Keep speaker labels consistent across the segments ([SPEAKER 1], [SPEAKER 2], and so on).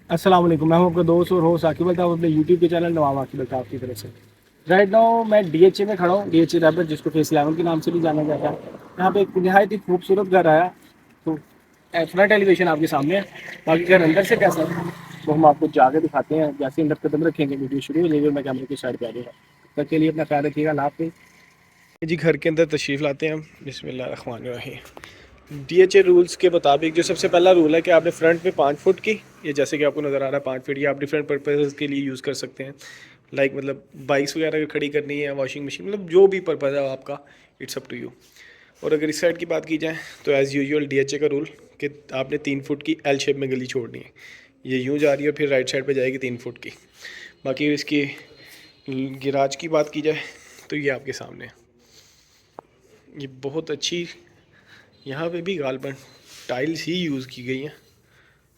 [SPEAKER 1] अस्सलाम वालेकुम, मैं हूं आपका दोस्त और होस्ट आकिब अल्ताफ़ अपने यूट्यूब के चैनल नवाब आकिब अल्ताफ़ की तरफ से। राइट नाउ मैं डीएचए में खड़ा हूँ, डीएचए रैपिड जिसको फेस 11 के नाम से भी जाना जाता है। यहाँ पे एक निहायत ही खूबसूरत घर आया, तो फ्रंट एलिवेशन आपके सामने है। बाकी घर अंदर से कैसा है वो हम आपको जाके दिखाते हैं। जैसे अंदर कदम रखेंगे वीडियो शुरू हो जाएगी और मैं कैमरे की साइड पे आ जाऊँगा। तब तक के लिए अपना ख्याल रखिएगा, अल्लाह हाफ़िज़। जी घर के अंदर तशरीफ़ लाते हैं हम। बिस्मिल्लाहिर्रहमानिर्रहीम। डीएचए रूल्स के मुताबिक जो सबसे पहला रूल है कि आपने फ्रंट में 5 फुट की, ये जैसे कि आपको नज़र आ रहा है 5 फीट, ये आप डिफरेंट पर्पज़ के लिए यूज़ कर सकते हैं। लाइक मतलब बाइक्स वगैरह खड़ी करनी है, वॉशिंग मशीन, मतलब जो भी पर्पज़ है आपका, इट्स अप टू यू। और अगर इस साइड की बात की जाए तो एज़ यूजुअल डीएचए का रूल कि आपने 3 फुट की एल शेप में गली छोड़नी है। ये यूँ जा रही है, फिर राइट साइड पर जाएगी 3 फुट की। बाकी इसकी गिराज की बात की जाए तो ये आपके सामने है। ये बहुत अच्छी, यहाँ पे भी गालबन टाइल्स ही यूज़ की गई हैं,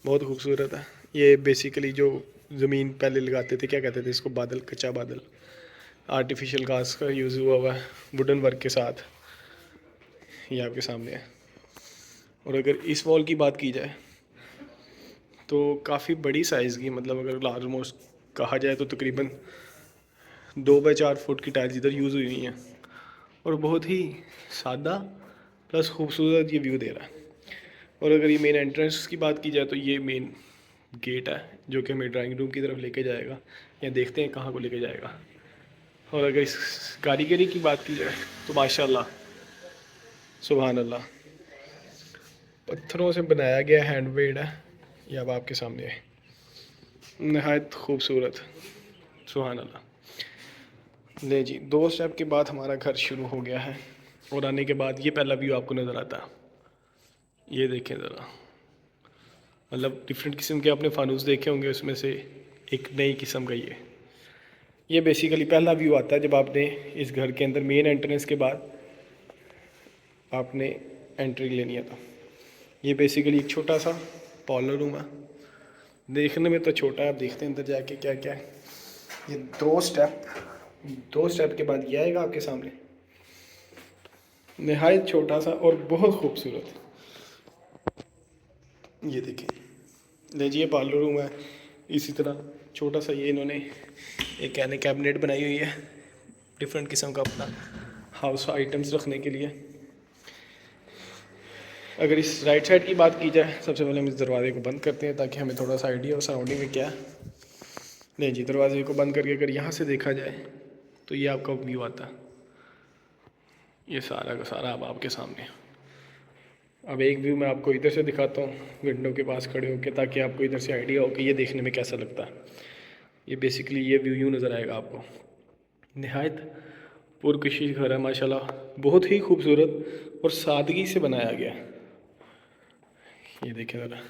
[SPEAKER 1] बहुत खूबसूरत है। ये बेसिकली जो ज़मीन पहले लगाते थे, क्या कहते थे इसको, बादल, कच्चा बादल, आर्टिफिशियल घास का यूज़ हुआ हुआ है वुडन वर्क के साथ। ये आपके सामने है। और अगर इस वॉल की बात की जाए तो काफ़ी बड़ी साइज़ की, मतलब अगर लार्ज मोस्ट कहा जाए तो तकरीबन 2 बाय 4 फुट की टाइल्स इधर यूज़ हुई हुई हैं। और बहुत ही सादा प्लस खूबसूरत ये व्यू दे रहा है। और अगर ये मेन एंट्रेंस की बात की जाए तो ये मेन गेट है जो कि हमें ड्राइंग रूम की तरफ लेके जाएगा, या देखते हैं कहाँ को लेके जाएगा। और अगर इस कारीगरी की बात की जाए तो माशाल्लाह, सुभान अल्लाह, पत्थरों से बनाया गया हैंडमेड है। ये अब आपके सामने है, नहायत खूबसूरत, सुभान अल्लाह। ले जी, 2 स्टेप के बाद हमारा घर शुरू हो गया है। और आने के बाद ये पहला व्यू आपको नज़र आता है। ये देखें ज़रा, मतलब डिफरेंट किस्म के आपने फानूस देखे होंगे, उसमें से एक नई किस्म का ये बेसिकली पहला व्यू आता है जब आपने इस घर के अंदर मेन एंट्रेंस के बाद आपने एंट्री लेनी है। तो ये बेसिकली एक छोटा सा पार्लर रूम है, देखने में तो छोटा है, आप देखते हैं अंदर जाके क्या क्या है। ये 2 स्टेप के बाद ये आएगा आपके सामने, नहायत छोटा सा और बहुत खूबसूरत। ये देखिए, लीजिए पार्लर रूम है। इसी तरह छोटा सा ये इन्होंने एक कहने कैबिनेट बनाई हुई है, डिफरेंट किस्म का अपना हाउस आइटम्स रखने के लिए। अगर इस राइट साइड की बात की जाए, सबसे पहले हम इस दरवाजे को बंद करते हैं ताकि हमें थोड़ा सा आइडिया हो सराउंडिंग में क्या है। नहीं जी, दरवाजे को बंद करके अगर यहाँ से देखा जाए तो ये आपका व्यू आता है। ये सारा का सारा अब आपके सामने है। अब एक व्यू मैं आपको इधर से दिखाता हूँ विंडो के पास खड़े होकर, ताकि आपको इधर से आइडिया हो कि ये देखने में कैसा लगता है। ये बेसिकली ये व्यू यूँ नज़र आएगा आपको। नहायत पुरकशिश घर है माशाल्लाह, बहुत ही खूबसूरत और सादगी से बनाया गया। ये देखें ज़रा,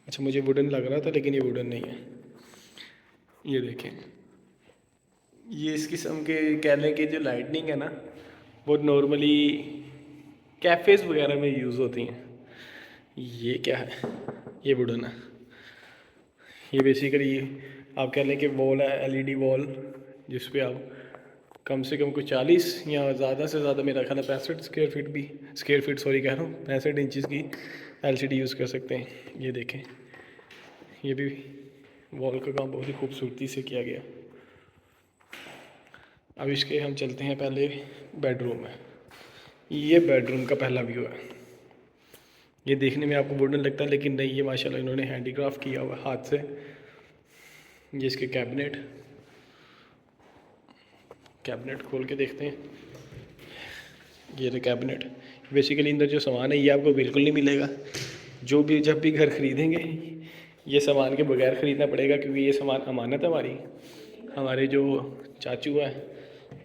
[SPEAKER 1] अच्छा मुझे वुडन लग रहा था लेकिन ये वुडन नहीं है। ये देखें, ये इस किस्म के कह लें कि जो लाइटनिंग है ना, वो नॉर्मली कैफ़ेज़ वगैरह में यूज़ होती हैं। ये क्या है, ये वुडन है। ये बेसिकली आप कह लें कि वॉल है, एलईडी वॉल, जिस पे आप कम से कम कुछ 40 या ज़्यादा से ज़्यादा, मेरा ख्याल है 65 सॉरी कह रहा हूँ, 65 इंचज़ की एलसीडी यूज़ कर सकते हैं। ये देखें, ये भी वॉल का काम बहुत ही खूबसूरती से किया गया। अब इसके हम चलते हैं पहले बेडरूम में। ये बेडरूम का पहला व्यू है। ये देखने में आपको वुडन लगता है लेकिन नहीं, ये माशाल्लाह इन्होंने हैंडीक्राफ्ट किया हुआ हाथ से। ये इसके कैबिनेट खोल के देखते हैं। ये रहे कैबिनेट। बेसिकली अंदर जो सामान है ये आपको बिल्कुल नहीं मिलेगा। जो भी जब भी घर ख़रीदेंगे ये सामान के बगैर ख़रीदना पड़ेगा, क्योंकि ये सामान अमानत है हमारी। हमारे जो चाचू हैं,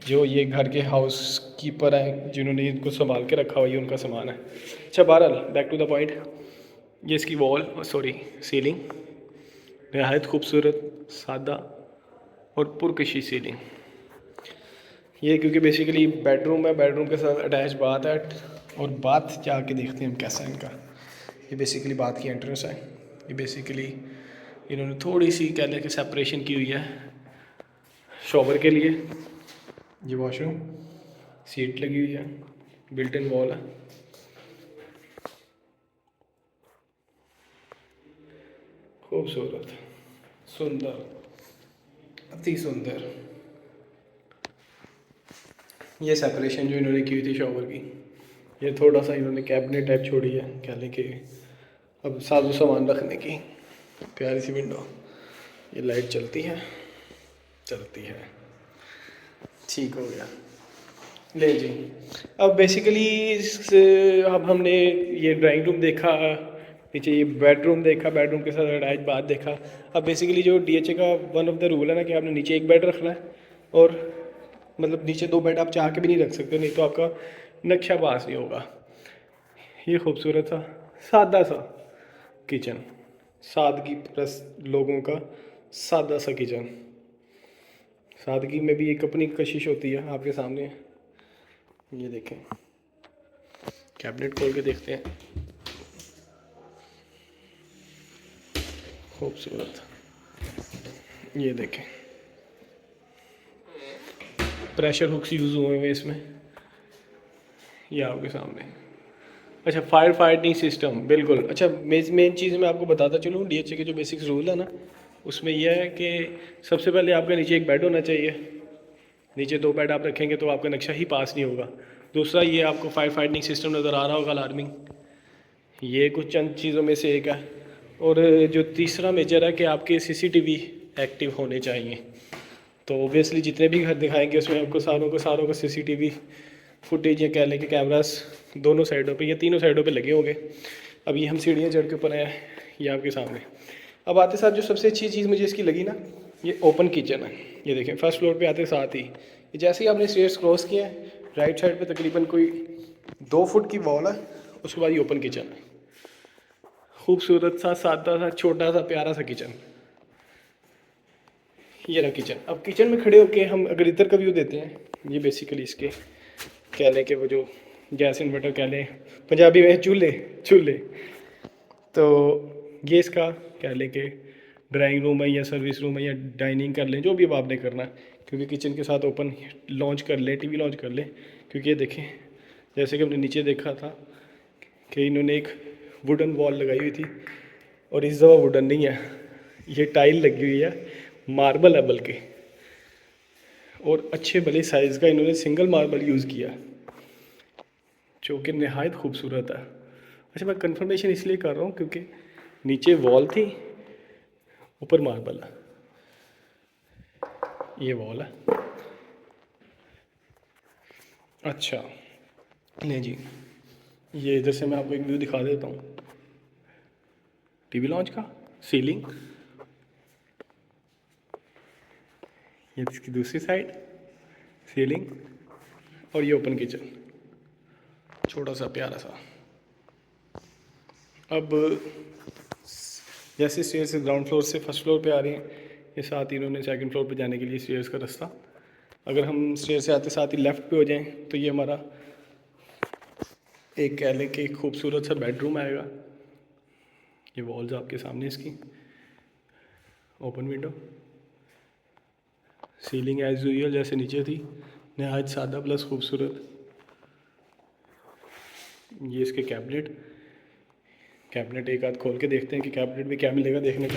[SPEAKER 1] जो ये घर के हाउस कीपर हैं, जिन्होंने इनको संभाल के रखा हुआ, ये उनका सामान है। अच्छा बहरहाल बैक टू द पॉइंट, ये इसकी वॉल सॉरी सीलिंग नहायत खूबसूरत, सादा और पुरकशी सीलिंग। ये क्योंकि बेसिकली बेडरूम है, बेडरूम के साथ अटैच बाथ है। और बाथ जाके देखते हैं हम कैसा है इनका। ये बेसिकली बाथ की एंट्रेंस है। ये बेसिकली इन्होंने थोड़ी सी कह लें कि सेपरेशन की हुई है शॉवर के लिए। ये वॉशरूम, सीट लगी हुई है, बिल्ट इन वॉल है। खूबसूरत, सुंदर, अति सुंदर। ये सेपरेशन जो इन्होंने की थी शॉवर की, ये थोड़ा सा इन्होंने कैबिनेट टाइप छोड़ी है, कह लें कि अब साजो सामान रखने की। प्यारी सी विंडो, ये लाइट चलती है, चलती है, ठीक हो गया। ले जी, अब बेसिकली अब हमने ये ड्राइंग रूम देखा, नीचे ये बेडरूम देखा, बेडरूम के साथ अटैच बाथ देखा। अब बेसिकली जो डीएचए का वन ऑफ द रूल है ना कि आपने नीचे एक बेड रखना है, और मतलब नीचे दो बेड आप चाह के भी नहीं रख सकते, नहीं तो आपका नक्शा पास नहीं होगा। ये खूबसूरत सा सादा सा किचन, सादगी प्लस लोगों का सादा सा किचन। सादगी में भी एक अपनी कशिश होती है। आपके सामने ये देखें, कैबिनेट खोल के देखते हैं, खूबसूरत। ये देखें, प्रेशर हुक्स यूज़ हुए हैं इसमें, ये आपके सामने। अच्छा, फायर फाइटिंग सिस्टम, बिल्कुल। अच्छा, मेन चीज़ मैं आपको बताता चलूँ, डीएचए के जो बेसिक्स रूल है ना, उसमें यह है कि सबसे पहले आपका नीचे एक बेड होना चाहिए। नीचे दो बेड आप रखेंगे तो आपका नक्शा ही पास नहीं होगा। दूसरा, ये आपको फायर फाइटिंग सिस्टम नज़र आ रहा होगा, अलार्मिंग, ये कुछ चंद चीज़ों में से एक है। और जो तीसरा मेजर है कि आपके सीसीटीवी एक्टिव होने चाहिए। तो ओबियसली जितने भी घर दिखाएंगे उसमें आपको सारों का सीसीटीवी फुटेज या कह लें कि कैमरास दोनों साइडों पे या तीनों साइडों पे लगे होंगे। अब ये हम सीढ़ियाँ चढ़ के ऊपर आए हैं, ये आपके सामने। अब आते साथ जो सबसे अच्छी चीज़ मुझे इसकी लगी ना, ये ओपन किचन है। ये देखें, फर्स्ट फ्लोर पे आते साथ ही ये जैसे ही आपने स्टेयर्स क्रॉस किए हैं, राइट साइड पे तकरीबन कोई 2 फुट की वॉल है, उसके बाद ये ओपन किचन है। खूबसूरत सा, सादा सा, छोटा सा, प्यारा सा किचन। ये रहा किचन। अब किचन में खड़े होके हम अगर इधर का व्यू देते हैं, ये बेसिकली इसके कह लें कि वो जो गैस इन्वर्टर कह लें, पंजाबी में चूल्हे चूल्हे, तो ये इसका कह लें कि ड्राइंग रूम है या सर्विस रूम है या डाइनिंग कर लें, जो भी अब आपने करना है। क्योंकि किचन के साथ ओपन लॉन्च कर लें, टीवी लॉन्च कर लें। क्योंकि ये देखें, जैसे कि हमने नीचे देखा था कि इन्होंने एक वुडन वॉल लगाई हुई थी, और इस दफ़ा वुडन नहीं है, ये टाइल लगी हुई है, मार्बल है बल्कि, और अच्छे भले साइज़ का इन्होंने सिंगल मार्बल यूज़ किया, जो कि नहायत खूबसूरत है। अच्छा, मैं कंफर्मेशन इसलिए कर रहा हूँ क्योंकि नीचे वॉल थी, ऊपर मार्बल है, ये वॉल है। अच्छा, नहीं जी, ये इधर से मैं आपको एक व्यू दिखा देता हूँ टीवी लॉन्च का, सीलिंग, ये इसकी दूसरी साइड सीलिंग, और ये ओपन किचन, छोटा सा प्यारा सा। अब जैसे स्टेयर से ग्राउंड फ्लोर से फर्स्ट फ्लोर पे आ रही हैं, ये साथ ही इन्होंने सेकंड फ्लोर पे जाने के लिए स्टेयर्स का रास्ता, अगर हम स्टेयर से आते साथ ही लेफ़्ट पे हो जाएं तो ये हमारा एक कह लें कि एक खूबसूरत सा बेडरूम आएगा। ये वॉल्स आपके सामने इसकी, open window, ceiling as usual जैसे नीचे थी, नहायत सादा प्लस खूबसूरत। ये इसके कैबिनेट एक आध खोल के देखते हैं कि कैबिनेट में क्या मिलेगा देखने को।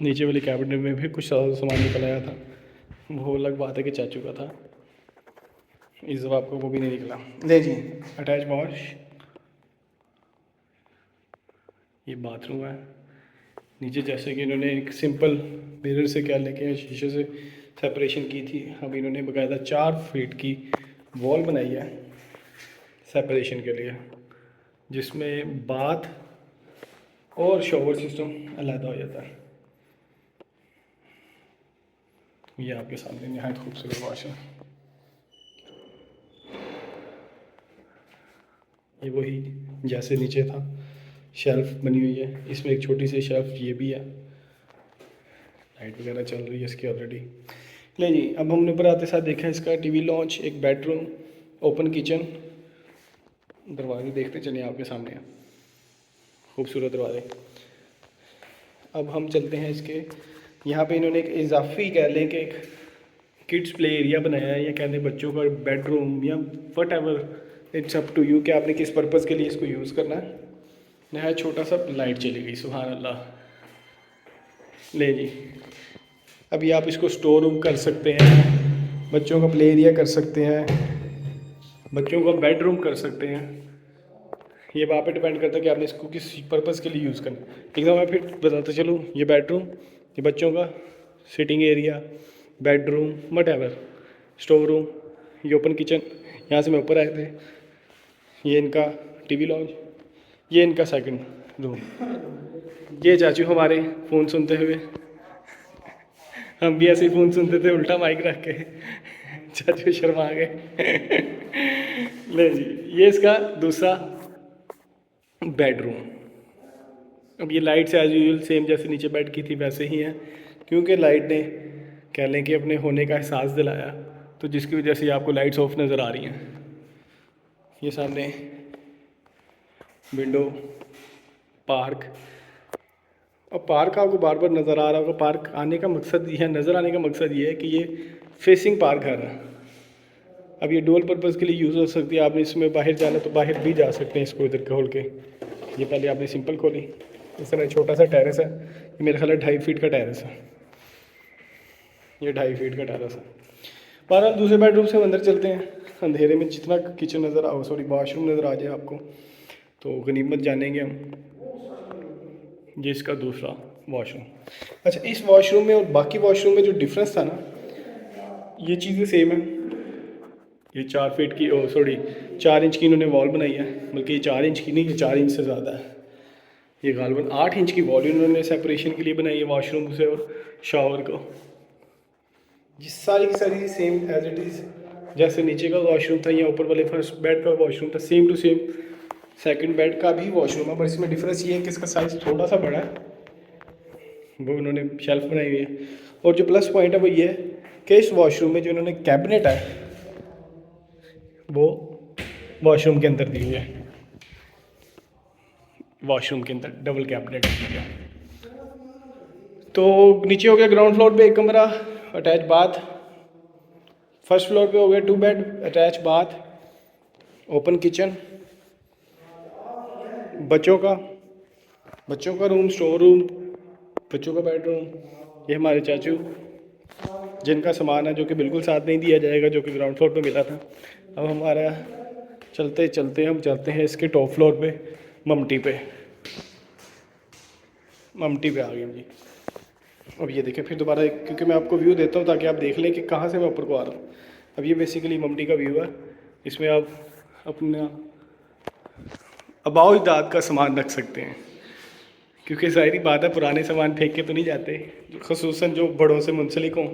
[SPEAKER 1] नीचे वाली कैबिनेट में भी कुछ सामान निकल आया था, वो अलग बात है कि चाचू का था, इस दफ़ा आपको वो भी नहीं निकला। ले जी, अटैच वॉश, ये बाथरूम है। नीचे जैसे कि इन्होंने एक सिंपल मिरर से क्या लेके शीशे से सेपरेशन की थी, अब इन्होंने बाकायदा 4 फीट की वॉल बनाई है सेपरेशन के लिए, जिसमें बाथ और शॉवर सिस्टम अलग हो जाता है। ये आपके सामने नहायत खूबसूरत वॉश है। ये वही जैसे नीचे था, शेल्फ बनी हुई है, इसमें एक छोटी सी शेल्फ ये भी है, लाइट वगैरह चल रही है इसकी ऑलरेडी। नहीं जी, अब हमने ऊपर आते साथ देखा इसका टीवी लॉन्च, एक बेडरूम, ओपन किचन, दरवाजे देखते चले आपके सामने हैं, खूबसूरत दरवाजे। अब हम चलते हैं इसके, यहाँ पे इन्होंने एक इजाफी कह लें कि एक किड्स प्ले एरिया बनाया है, या कह लें बच्चों का बेडरूम या whatever it's up to you कि आपने किस पर्पज़ के लिए इसको यूज़ करना है। नहायत छोटा सा, लाइट चली गई, सुभान अल्लाह। ले जी, अभी आप इसको स्टोर रूम कर सकते हैं, बच्चों का प्ले एरिया कर सकते हैं, बच्चों का बेडरूम कर सकते हैं। ये वहाँ पे डिपेंड करता है कि आपने इसको किस पर्पज़ के लिए यूज़ करना। एकदम मैं फिर बताता चलूँ, ये बेडरूम, ये बच्चों का sitting area, bedroom, whatever, store room, ये ओपन किचन, यहाँ से मैं ऊपर आए थे, ये इनका टीवी लॉन्च, ये इनका सेकंड रूम। ये चाचू हमारे फ़ोन सुनते हुए, हम भी ऐसे ही फ़ोन सुनते थे उल्टा माइक रख के, चाचू शर्मा गए। ले जी, ये इसका दूसरा बेडरूम। अब ये लाइट्स एज यूजुअल सेम जैसे नीचे बेड की थी वैसे ही हैं, क्योंकि लाइट ने कह लें कि अपने होने का एहसास दिलाया, तो जिसकी वजह से आपको लाइट्स ऑफ नज़र आ रही हैं। ये सामने विंडो, पार्क, और पार्क आपको बार बार नज़र आ रहा होगा। पार्क आने का मकसद यह नज़र आने का मकसद ये है कि ये फेसिंग पार्क घर है। अब ये डुअल पर्पज़ के लिए यूज़ हो सकती है। आपने इसमें बाहर जाना तो बाहर भी जा सकते हैं इसको इधर खोल के। ये पहले आपने सिंपल खोली, इस तरह छोटा सा टेरेस है, ये मेरा ख्याल है 2.5 फीट का टेरेस है, ये 2.5 फीट का टेरेस है। बहरहाल दूसरे बेडरूम से हम अंदर चलते हैं। अंधेरे में जितना किचन नज़र आओ, सॉरी वॉशरूम नज़र आ जाए आपको तो गनीमत जानेंगे हम। ये इसका दूसरा वॉशरूम। अच्छा, इस वॉशरूम में और बाकी वॉशरूम में जो डिफरेंस था ना, ये चीज़ें सेम है। ये 4 फीट की, 4 इंच की इन्होंने वॉल बनाई है, बल्कि ये 4 इंच की नहीं, ये 4 इंच से ज़्यादा है। ये गालबन 8 इंच की वॉल इन्होंने सेपरेशन के लिए बनाई है वॉशरूम से और शावर को। ये सारी की सारी सेम एज इट इज़, जैसे नीचे का वॉशरूम था या ऊपर वाले फर्स्ट बेड का वॉशरूम था, same to same second bed का भी वॉशरूम है। पर इसमें डिफरेंस ये है कि इसका साइज़ थोड़ा सा बड़ा है, वो उन्होंने शेल्फ बनाई हुई है। और जो प्लस पॉइंट है वो ये है कि इस वॉशरूम में जो इन्होंने कैबिनेट है वो वॉशरूम के अंदर दी हुई है। वॉशरूम के अंदर डबल कैबिनेट दी है। तो नीचे हो गया ग्राउंड फ्लोर पे एक कमरा अटैच बाथ, फर्स्ट फ्लोर पे हो गया 2 bed attach bath, open kitchen, बच्चों का रूम, स्टोर रूम, बच्चों का बेडरूम। ये हमारे चाचू जिनका सामान है जो कि बिल्कुल साथ नहीं दिया जाएगा, जो कि ग्राउंड फ्लोर पे मिला था। अब हमारा चलते चलते हम चलते हैं इसके टॉप फ्लोर पे, ममटी पे आ गए हम जी। अब ये देखें फिर दोबारा, क्योंकि मैं आपको व्यू देता हूँ ताकि आप देख लें कि कहाँ से मैं ऊपर को आ रहा हूँ। अब ये बेसिकली ममटी का व्यू है। इसमें आप अपना अबाव इजाद का सामान रख सकते हैं, क्योंकि ज़ाहिरी बात है पुराने सामान फेंक के तो नहीं जाते, ख़ुसूसन जो बड़ों से मुंसलिक हों,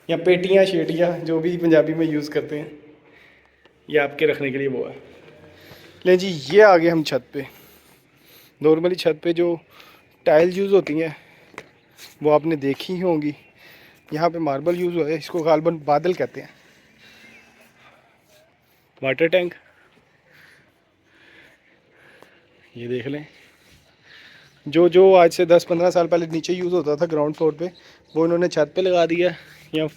[SPEAKER 1] या पेटियाँ शेटियाँ जो भी पंजाबी में यूज़ करते हैं, ये आपके रखने के लिए वो है। ले जी, ये आ गए हम छत पे। नॉर्मली छत पे जो टाइल यूज़ होती हैं वो आपने देखी ही होंगी। यहाँ पे मार्बल यूज़ हुआ है, इसको गालबन बादल कहते हैं। वाटर टैंक ये देख लें, जो आज से 10-15 साल पहले नीचे यूज़ होता था ग्राउंड फ्लोर पे, वो इन्होंने छत पे लगा दिया या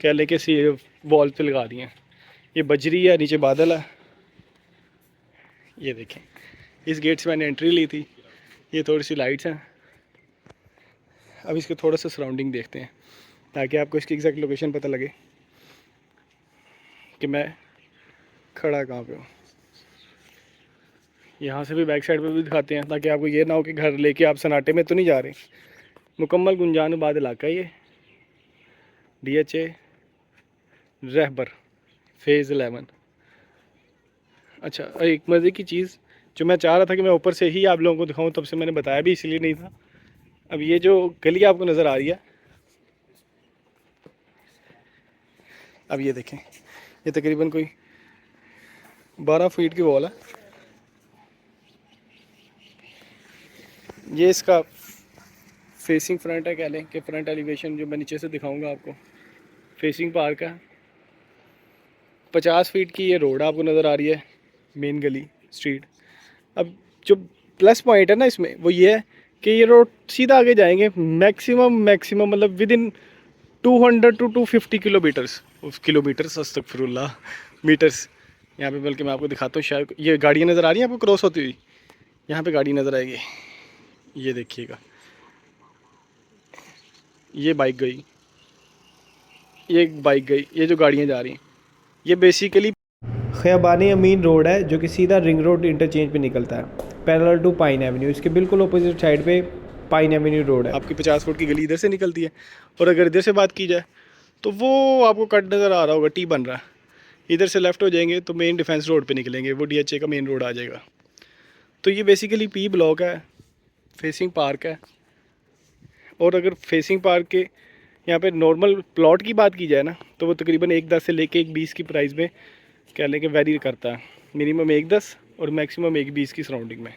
[SPEAKER 1] कह लें कि वॉल पे लगा दिए। ये बजरी है, नीचे बादल है। ये देखें, इस गेट से मैंने एंट्री ली थी। ये थोड़ी सी लाइट्स हैं। अब इसके थोड़ा सा सराउंडिंग देखते हैं ताकि आपको इसकी एग्जैक्ट लोकेशन पता लगे कि मैं खड़ा कहाँ पे हूँ। यहाँ से भी बैक साइड पे भी दिखाते हैं ताकि आपको ये ना हो कि घर लेके आप सन्नाटे में तो नहीं जा रहे। मुकम्मल गुंजानुबाद इलाका ये, DHA रहबर फेज़ 11। अच्छा, एक मज़े की चीज़ जो मैं चाह रहा था कि मैं ऊपर से ही आप लोगों को दिखाऊं, तब से मैंने बताया भी इसलिए नहीं था। अब ये जो गली आपको नज़र आ रही है, अब ये देखें, ये तकरीबन कोई 12 फीट की वॉल है। ये इसका फेसिंग फ्रंट है, कह लें कि फ्रंट एलिवेशन जो मैं नीचे से दिखाऊंगा आपको, फेसिंग पार्क है। 50 फीट की ये रोड आपको नज़र आ रही है, मेन गली स्ट्रीट। अब जो प्लस पॉइंट है ना इसमें वो ये है कि ये रोड सीधा आगे जाएंगे मैक्सिमम मतलब विद इन 200 to 250 किलोमीटर्स, अस्तगफिरुल्लाह, मीटर्स यहाँ पे बल्कि मैं आपको दिखाता हूँ, शायद ये गाड़ियाँ नज़र आ रही हैं आपको क्रॉस होती हुई, यहाँ पे गाड़ी नज़र आएगी, ये देखिएगा, ये बाइक गई, ये बाइक गई, ये जो गाड़ियाँ जा रही हैं, ये बेसिकली ख़याबानी अमीन रोड है जो कि सीधा रिंग रोड इंटरचेंज पे निकलता है, पैरेलल टू पाइन एवेन्यू। इसके बिल्कुल अपोजिट साइड पे पाइन एवेन्यू रोड है। आपकी 50 फुट की गली इधर से निकलती है, और अगर इधर से बात की जाए तो वो आपको कट नज़र आ रहा होगा, टी बन रहा है, इधर से लेफ़्ट हो जाएंगे तो मेन डिफेंस रोड पे निकलेंगे, वो DHA का मेन रोड आ जाएगा। तो ये बेसिकली P ब्लॉक है, फेसिंग पार्क है। और अगर फेसिंग पार्क के यहाँ पे नॉर्मल प्लॉट की बात की जाए ना, तो वो तकरीबन 1.10 से लेके 1.20 की प्राइस में कह लें कि वेरी करता है। मिनिमम 1.10 और मैक्सिमम 1.20 की सराउंडिंग में,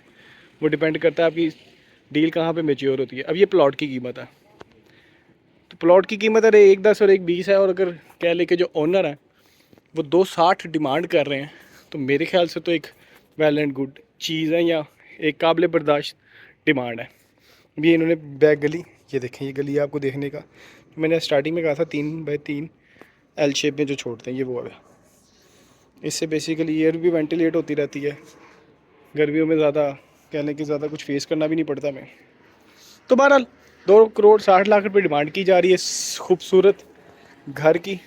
[SPEAKER 1] वो डिपेंड करता है आपकी डील कहाँ पे मैच्योर होती है। अब ये प्लॉट की कीमत है, तो प्लॉट की कीमत है 1.10 और 1.20 है, और अगर कह लें कि जो ओनर है वो 2.60 डिमांड कर रहे हैं, तो मेरे ख्याल से तो एक वेल एंड गुड चीज़ है, या एक काबिल बर्दाश्त डिमांड है। ये इन्होंने बैक गली, ये देखें, ये गली आपको देखने का मैंने स्टार्टिंग में कहा था 3x3 L शेप में जो छोड़ते हैं, ये वो है। इससे बेसिकली एयर भी वेंटिलेट होती रहती है, गर्मियों में ज़्यादा कह लें कि ज़्यादा कुछ फेस करना भी नहीं पड़ता हमें। तो बहरहाल 2 करोड़ 60 लाख रुपए डिमांड की जा रही है इस खूबसूरत घर की।